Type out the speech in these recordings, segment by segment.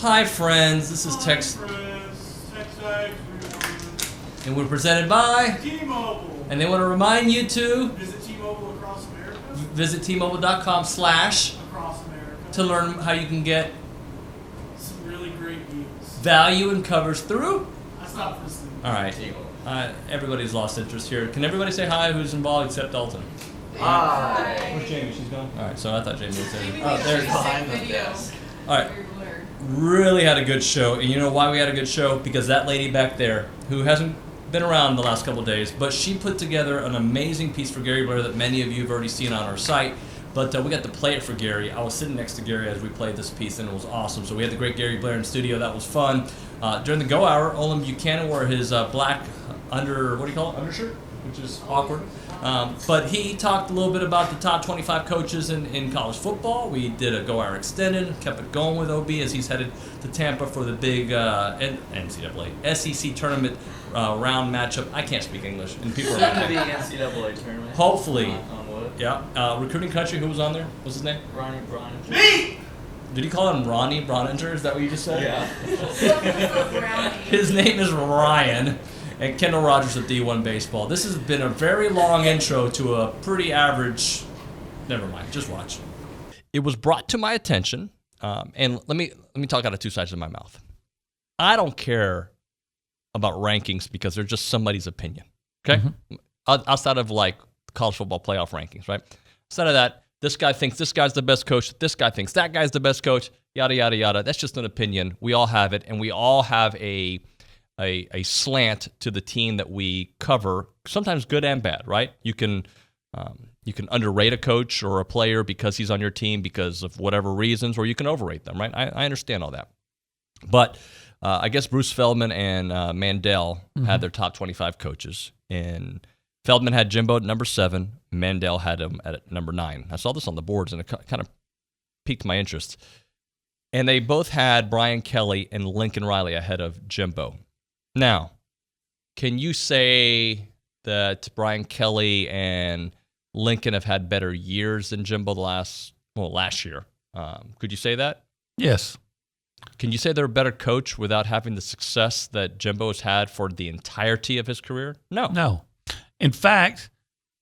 Hi friends, this is TexAgs, and we're presented by T-Mobile. And they want to remind you to Visit T-Mobile across America. visit T-Mobile.com/ Across America. to learn how you can get Some really great deals. value and covers through. I stopped listening. All right, everybody's lost interest here. Can everybody say hi who's involved except Dalton? Hi. Where's Jamie? She's gone. All right, so I thought Jamie was there. Oh, There's behind the desk. All right. Really had a good show, and you know why we had a good show? Because that lady back there, who hasn't been around the last couple of days, but she put together an amazing piece for Gary Blair that many of you have already seen on our site. But we got to play it for Gary. I was sitting next to Gary as we played this piece, and it was awesome. So we had the great Gary Blair in studio. That was fun. During the go hour, Olin Buchanan wore his black undershirt, which is awkward. But he talked a little bit about the top 25 coaches in college football. We did a Go Hour Extended, kept it going with OB as he's headed to Tampa for the big NCAA SEC tournament round matchup. I can't speak English, and people are Soon to be NCAA tournament. hopefully. On wood. Yeah. Recruiting Country, who was on there? What's his name? Ronnie Brauninger. Me! Did he call him Ronnie Brauninger? Is that what you just said? Yeah. His name is Ryan. And Kendall Rogers of D1 Baseball. This has been a very long intro to a pretty average. Never mind, just watch. It was brought to my attention, and let me talk out of two sides of my mouth. I don't care about rankings because they're just somebody's opinion. Okay, outside of like college football playoff rankings, right? Outside of that, this guy thinks this guy's the best coach. This guy thinks that guy's the best coach. Yada yada yada. That's just an opinion. We all have it, and we all have a slant to the team that we cover, sometimes good and bad, right? You can underrate a coach or a player because he's on your team because of whatever reasons, or you can overrate them, right? I understand all that. But I guess Bruce Feldman and Mandel had their top 25 coaches, and Feldman had Jimbo at number 7, Mandel had him at number 9. I saw this on the boards, and it kind of piqued my interest. And they both had Brian Kelly and Lincoln Riley ahead of Jimbo. Now, can you say that Brian Kelly and Lincoln have had better years than Jimbo last year? Could you say that? Yes. Can you say they're a better coach without having the success that Jimbo has had for the entirety of his career? No. No. In fact,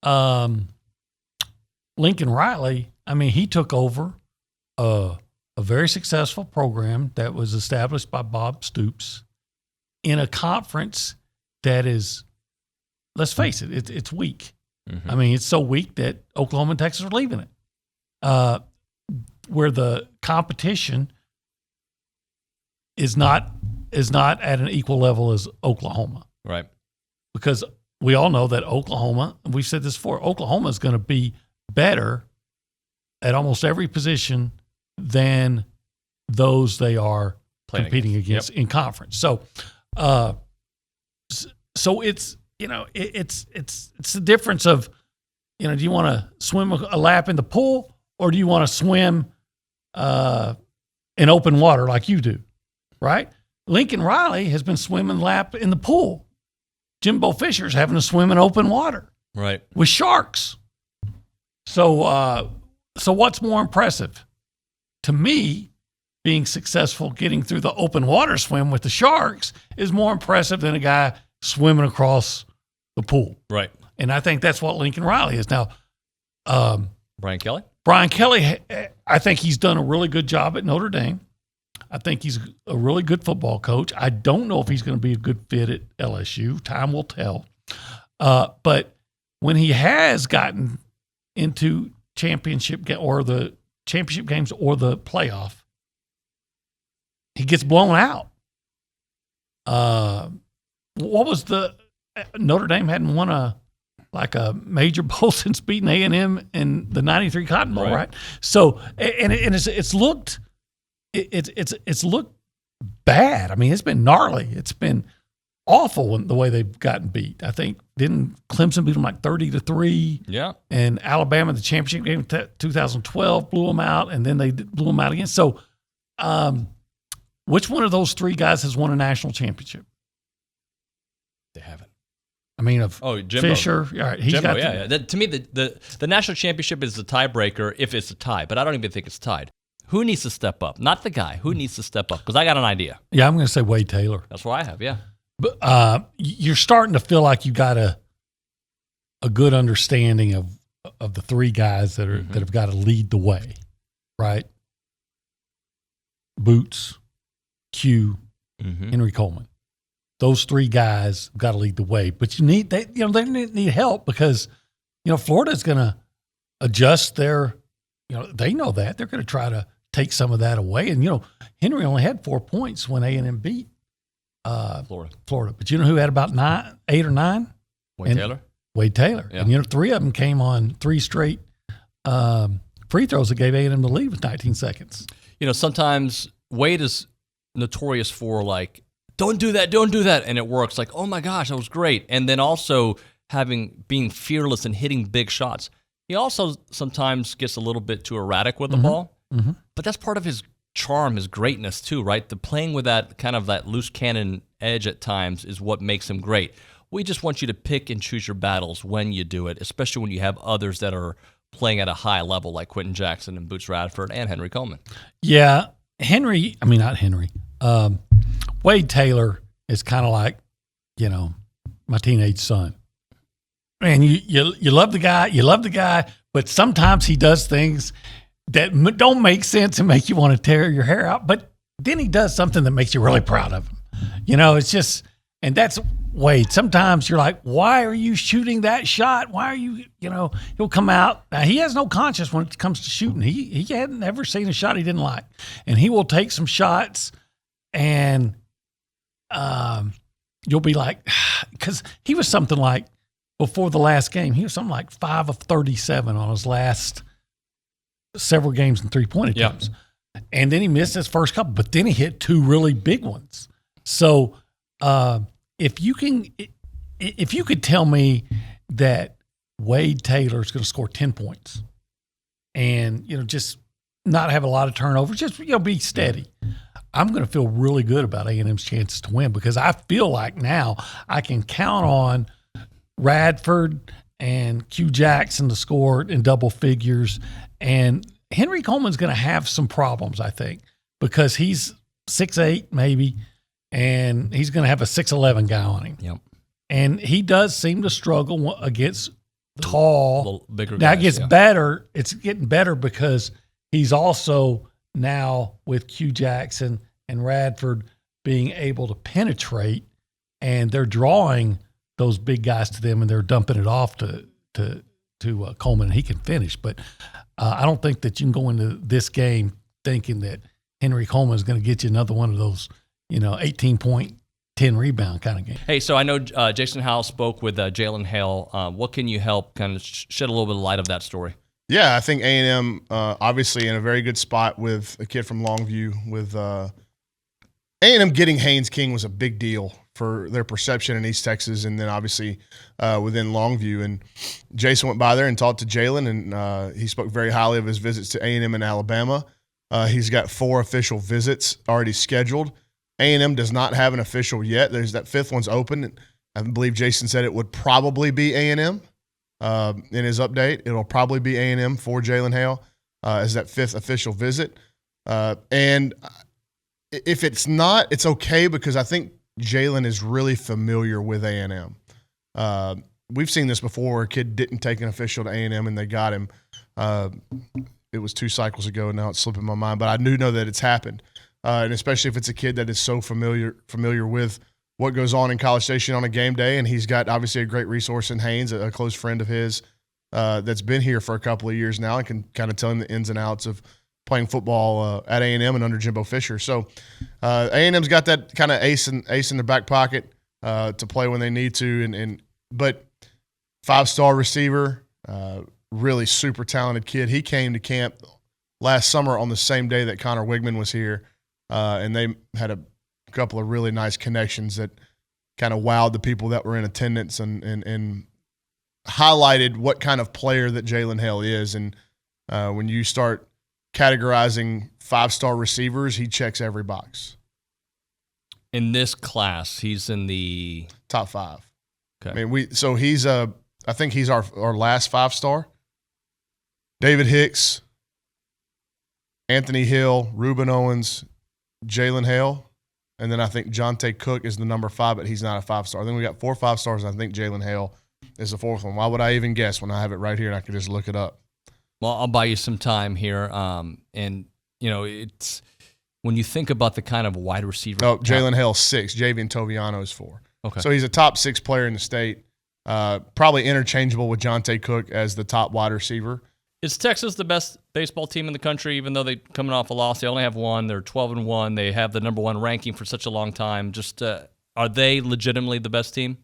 Lincoln Riley, he took over a very successful program that was established by Bob Stoops in a conference that is, let's face it, it's weak. Mm-hmm. It's so weak that Oklahoma and Texas are leaving it. Where the competition is not at an equal level as Oklahoma. Right. Because we all know that Oklahoma, and we've said this before, Oklahoma is going to be better at almost every position than those they are competing against in conference. So it's it's the difference of, do you want to swim a lap in the pool or do you want to swim in open water like you do, right? Lincoln Riley has been swimming lap in the pool. Jimbo Fisher's having to swim in open water, right, with sharks. So what's more impressive to me? Being successful getting through the open water swim with the sharks is more impressive than a guy swimming across the pool. Right. And I think that's what Lincoln Riley is. Now, Brian Kelly, I think he's done a really good job at Notre Dame. I think he's a really good football coach. I don't know if he's going to be a good fit at LSU. Time will tell. But when he has gotten into championship games or the playoff, he gets blown out. What was Notre Dame hadn't won a major bowl since beating A&M in the '93 Cotton Bowl, right? So it's looked bad. It's been gnarly. It's been awful the way they've gotten beat. I think didn't Clemson beat them like 30-3? Yeah. And Alabama, the championship game 2012, blew them out, and then they blew them out again. So, which one of those three guys has won a national championship? They haven't. Jimbo. Fisher. All right, he's Jimbo, got to me, the national championship is the tiebreaker if it's a tie, but I don't even think it's tied. Who needs to step up? Not the guy. Who needs to step up? Because I got an idea. Yeah, I'm going to say Wade Taylor. That's what I have, yeah. But you're starting to feel like you got a good understanding of the three guys that have got to lead the way, right? Boots, Q, Henry Coleman. Those three guys got to lead the way. But they need help because Florida's going to adjust their. They know that they're going to try to take some of that away. And Henry only had 4 points when A&M beat Florida. But you know who had about 8 or 9? Wade Taylor. Yeah. And 3 of them came on 3 straight free throws that gave A&M the lead with 19 seconds. Sometimes Wade is notorious for don't do that, and it works. Like, oh my gosh, that was great. And then also being fearless and hitting big shots. He also sometimes gets a little bit too erratic with the ball, but that's part of his charm, his greatness too, right? The playing with that kind of that loose cannon edge at times is what makes him great. We just want you to pick and choose your battles when you do it, especially when you have others that are playing at a high level like Quentin Jackson and Boots Radford and Henry Coleman. Yeah, Wade Taylor is kind of like, my teenage son. Man, you love the guy, but sometimes he does things that don't make sense and make you want to tear your hair out. But then he does something that makes you really proud of him. It's just, and that's Wade. Sometimes you're like, why are you shooting that shot? Why are you, he'll come out. Now, he has no conscience when it comes to shooting. He hadn't ever seen a shot he didn't like. And he will take some shots and you'll be like, because he was something like, before the last game, he was something like 5 of 37 on his last several games in 3-point attempts. Yep. And then he missed his first couple, but then he hit 2 really big ones. So if you could tell me that Wade Taylor is going to score 10 points and, just not have a lot of turnovers, just, be steady, I'm going to feel really good about A&M's chances to win because I feel like now I can count on Radford and Q Jackson to score in double figures. And Henry Coleman's going to have some problems, I think, because he's 6'8", maybe, and he's going to have a 6'11" guy on him. Yep. And he does seem to struggle against tall. Bigger now guys, it gets better. It's getting better because he's also now with Q Jackson and Radford being able to penetrate, and they're drawing those big guys to them, and they're dumping it off to Coleman, and he can finish. But I don't think that you can go into this game thinking that Henry Coleman is going to get you another one of those, 18-point, 10-rebound kind of game. Hey, so I know Jason Howell spoke with Jalen Hale. What can you help kind of shed a little bit of light of that story? Yeah, I think A&M obviously in a very good spot with a kid from Longview. With A&M getting Haynes King was a big deal for their perception in East Texas, and then obviously within Longview. And Jason went by there and talked to Jalen, and he spoke very highly of his visits to A&M in Alabama. He's got 4 official visits already scheduled. A&M does not have an official yet. There's that 5th one's open. I believe Jason said it would probably be A&M in his update. It'll probably be A&M for Jalen Hale as that 5th official visit. And if it's not, it's okay because I think Jalen is really familiar with A&M. We've seen this before where a kid didn't take an official to A&M and they got him. It was 2 cycles ago, and now it's slipping my mind. But I do know that it's happened, and especially if it's a kid that is so familiar with what goes on in College Station on a game day, and he's got obviously a great resource in Haynes, a close friend of his that's been here for a couple of years now and can kind of tell him the ins and outs of playing football at A&M and under Jimbo Fisher. So A&M's got that kind of ace in their back pocket to play when they need to. But 5-star receiver, really super talented kid. He came to camp last summer on the same day that Connor Wigman was here, and they had a couple of really nice connections that kind of wowed the people that were in attendance and highlighted what kind of player that Jalen Hale is. And when you start categorizing 5-star receivers, he checks every box. In this class, he's in the top 5. Okay. I mean, he's I think he's our last 5-star. David Hicks Anthony Hill, Reuben Owens, Jalen Hale, and then I think Jonte Cook is the number 5, but he's not a 5-star. I think we got 4 5-stars, and I think Jalen Hale is the 4th one. Why would I even guess when I have it right here and I could just look it up? Well, I'll buy you some time here. And, it's when you think about the kind of wide receiver. Oh, Jalen Hale 6. Javian Toviano is 4. Okay. So he's a top 6 player in the state. Probably interchangeable with Jonte Cook as the top wide receiver. Is Texas the best baseball team in the country, even though they're coming off a loss? They only have one. They're 12-1. They have the number 1 ranking for such a long time. Just are they legitimately the best team?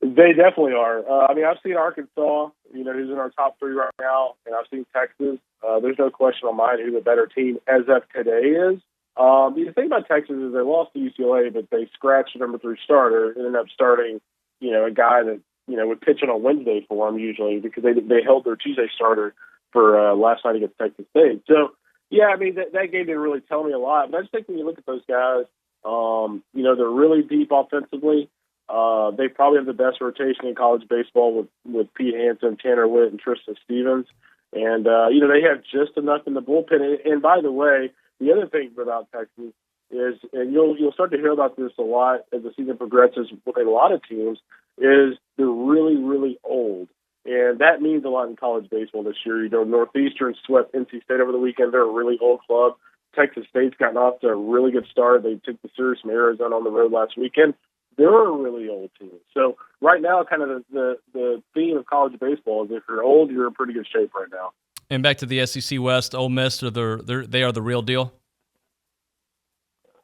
They definitely are. I've seen Arkansas, who's in our top 3 right now, and I've seen Texas. There's no question on mine who the better team as of today is. The thing about Texas is they lost to UCLA, but they scratched the number 3 starter and ended up starting, a guy that, would pitch on a Wednesday for them usually because they held their Tuesday starter for last night against Texas State. So, that game didn't really tell me a lot. But I just think when you look at those guys, they're really deep offensively. They probably have the best rotation in college baseball with Pete Hansen, Tanner Witt, and Tristan Stevens. And, they have just enough in the bullpen. And by the way, the other thing about Texas is, and you'll start to hear about this a lot as the season progresses with a lot of teams, is they're really, really old. And that means a lot in college baseball this year. Northeastern swept NC State over the weekend. They're a really old club. Texas State's gotten off to a really good start. They took the series from Arizona on the road last weekend. They're a really old team. So right now, kind of the theme of college baseball is if you're old, you're in pretty good shape right now. And back to the SEC West, Ole Miss, they are the real deal?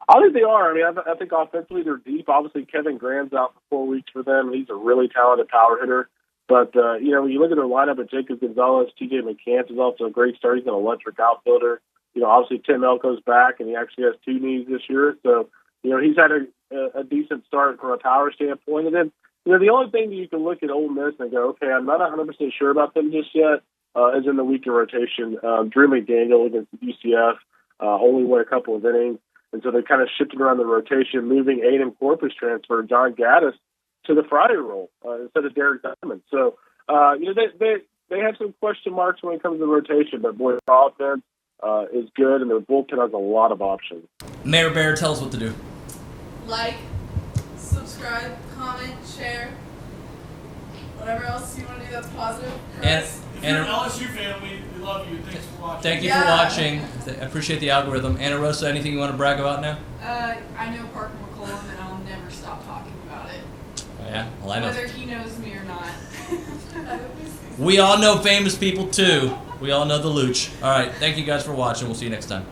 I think they are. I think offensively they're deep. Obviously, Kevin Graham's out for 4 weeks for them. He's a really talented power hitter. But, when you look at their lineup at Jacob Gonzalez, T.J. McCants is also a great start. He's an electric outfielder. Obviously Tim Elko's back, and he actually has 2 knees this year. So, he's had a decent start from a power standpoint. And then, the only thing that you can look at Ole Miss and go, okay, I'm not 100% sure about them just yet, is in the weekend rotation. Drew McDaniel against UCF only won a couple of innings. And so they kind of shifted around the rotation, moving A&M Corpus transfer John Gaddis to the Friday role instead of Derek Diamond. So, they have some question marks when it comes to the rotation, but boy, their offense is good, and their bullpen has a lot of options. Mayor Bear, tell us what to do. Like, subscribe, comment, share, whatever else you want to do that's positive. If you're an LSU fan, we love you. Thanks for watching. Thank you for watching. I appreciate the algorithm. Anna Rosa, anything you want to brag about now? I know Parker McCollum, and I'll never stop talking about it. Oh, yeah? Well, I know. Whether he knows me or not. We all know famous people, too. We all know the Luch. All right. Thank you guys for watching. We'll see you next time.